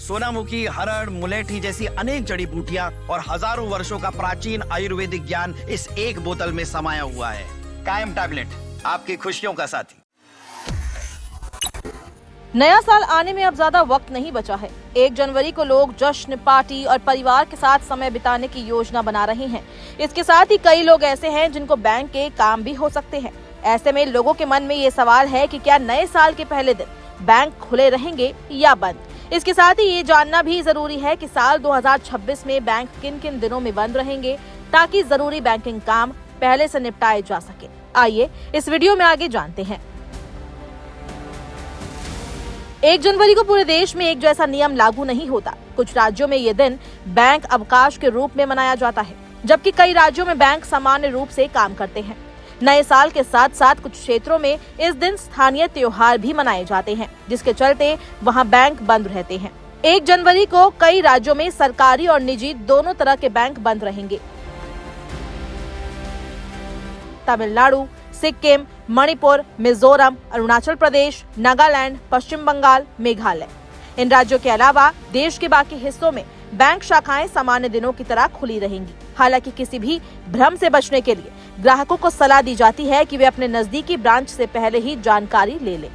सोनामुखी, हरड़, मुलेठी जैसी अनेक जड़ी बूटियां और हजारों वर्षों का प्राचीन आयुर्वेदिक ज्ञान इस एक बोतल में समाया हुआ है। कायम टैबलेट, आपकी खुशियों का साथी। नया साल आने में अब ज्यादा वक्त नहीं बचा है। 1 जनवरी को लोग जश्न, पार्टी और परिवार के साथ समय बिताने की योजना बना रहे हैं। इसके साथ ही कई लोग ऐसे हैं जिनको बैंक के काम भी हो सकते हैं। ऐसे में लोगों के मन में ये सवाल है कि क्या नए साल के पहले दिन बैंक खुले रहेंगे या बंद। इसके साथ ही ये जानना भी जरूरी है कि साल 2026 में बैंक किन किन दिनों में बंद रहेंगे, ताकि जरूरी बैंकिंग काम पहले से निपटाए जा सके। आइए इस वीडियो में आगे जानते हैं। 1 जनवरी को पूरे देश में एक जैसा नियम लागू नहीं होता। कुछ राज्यों में ये दिन बैंक अवकाश के रूप में मनाया जाता है, जबकि कई राज्यों में बैंक सामान्य रूप से काम करते हैं। नए साल के साथ साथ कुछ क्षेत्रों में इस दिन स्थानीय त्योहार भी मनाए जाते हैं, जिसके चलते वहां बैंक बंद रहते हैं। 1 जनवरी को कई राज्यों में सरकारी और निजी दोनों तरह के बैंक बंद रहेंगे। तमिलनाडु, सिक्किम, मणिपुर, मिजोरम, अरुणाचल प्रदेश, नागालैंड, पश्चिम बंगाल, मेघालय। इन राज्यों के अलावा देश के बाकी हिस्सों में बैंक शाखाएं सामान्य दिनों की तरह खुली रहेंगी। हालांकि किसी भी भ्रम से बचने के लिए ग्राहकों को सलाह दी जाती है कि वे अपने नजदीकी ब्रांच से पहले ही जानकारी ले लें।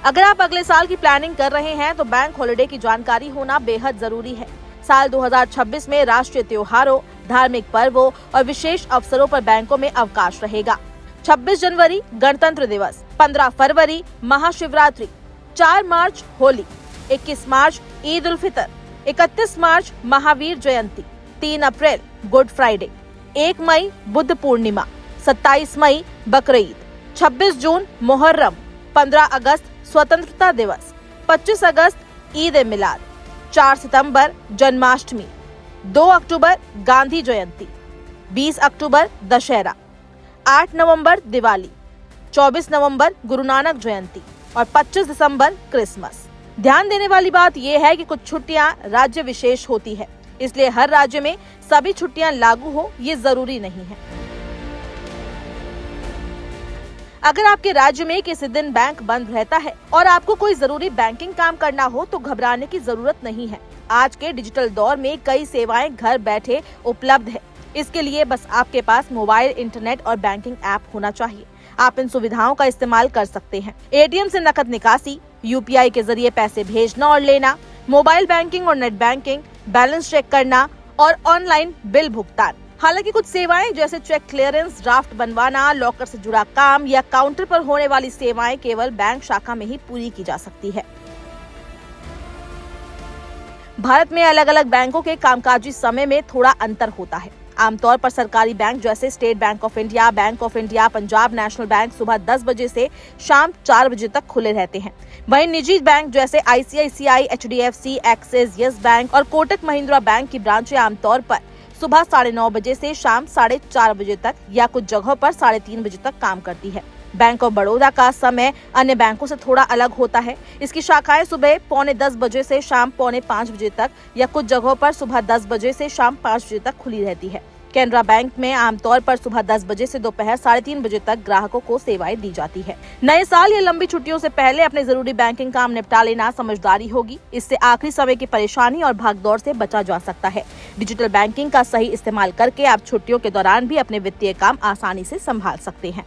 अगर आप अगले साल की प्लानिंग कर रहे हैं तो बैंक हॉलिडे की जानकारी होना बेहद जरूरी है। साल 2026 में राष्ट्रीय त्योहारों, धार्मिक पर्वों और विशेष अवसरों पर बैंकों में अवकाश रहेगा। 26 जनवरी गणतंत्र दिवस, 15 फरवरी महाशिवरात्रि, 4 मार्च होली, 21 मार्च ईद उल फितर, 31 मार्च महावीर जयंती, 3 अप्रैल गुड फ्राइडे, 1 मई बुद्ध पूर्णिमा, 27 मई बकरीद, 26 जून मुहर्रम, 15 अगस्त स्वतंत्रता दिवस, 25 अगस्त ईद ए मिलाद, 4 सितंबर जन्माष्टमी, 2 अक्टूबर गांधी जयंती, 20 अक्टूबर दशहरा, 8 नवंबर दिवाली, 24 नवंबर गुरु नानक जयंती और 25 दिसंबर क्रिसमस। ध्यान देने वाली बात यह है कि कुछ छुट्टियां राज्य विशेष होती है, इसलिए हर राज्य में सभी छुट्टियां लागू हो ये जरूरी नहीं है। अगर आपके राज्य में किसी दिन बैंक बंद रहता है और आपको कोई जरूरी बैंकिंग काम करना हो तो घबराने की जरूरत नहीं है। आज के डिजिटल दौर में कई सेवाएं घर बैठे उपलब्ध है। इसके लिए बस आपके पास मोबाइल, इंटरनेट और बैंकिंग ऐप होना चाहिए। आप इन सुविधाओं का इस्तेमाल कर सकते हैं। एटीएम से नकद निकासी, यूपीआई के जरिए पैसे भेजना और लेना, मोबाइल बैंकिंग और नेट बैंकिंग, बैलेंस चेक करना और ऑनलाइन बिल भुगतान। हालांकि कुछ सेवाएं जैसे चेक क्लियरेंस, ड्राफ्ट बनवाना, लॉकर से जुड़ा काम या काउंटर पर होने वाली सेवाएं केवल बैंक शाखा में ही पूरी की जा सकती है। भारत में अलग अलग बैंकों के कामकाजी समय में थोड़ा अंतर होता है। आमतौर पर सरकारी बैंक जैसे state bank of India, Punjab national bank सुबह 10 बजे से शाम 4 बजे तक खुले रहते हैं। वहीं निजी बैंक जैसे ICICI, HDFC, axis, yes bank और कोटक महिंद्रा बैंक की ब्रांचें आमतौर पर सुबह 9:30 बजे से शाम 4:30 बजे तक या कुछ जगहों पर 3:30 बजे तक काम करती है। बैंक ऑफ बड़ौदा का समय अन्य बैंकों से थोड़ा अलग होता है। इसकी शाखाएं सुबह 9:45 बजे से शाम 4:45 बजे तक या कुछ जगहों पर सुबह 10 बजे से शाम 5 बजे तक खुली रहती है। कैनरा बैंक में आमतौर पर सुबह 10 बजे से दोपहर 3:30 बजे तक ग्राहकों को सेवाएं दी जाती है। नए साल या लंबी छुट्टियों से पहले अपने जरूरी बैंकिंग काम निपटा लेना समझदारी होगी। इससे आखिरी समय की परेशानी और भागदौड़ से बचा जा सकता है। डिजिटल बैंकिंग का सही इस्तेमाल करके आप छुट्टियों के दौरान भी अपने वित्तीय काम आसानी से संभाल सकते हैं।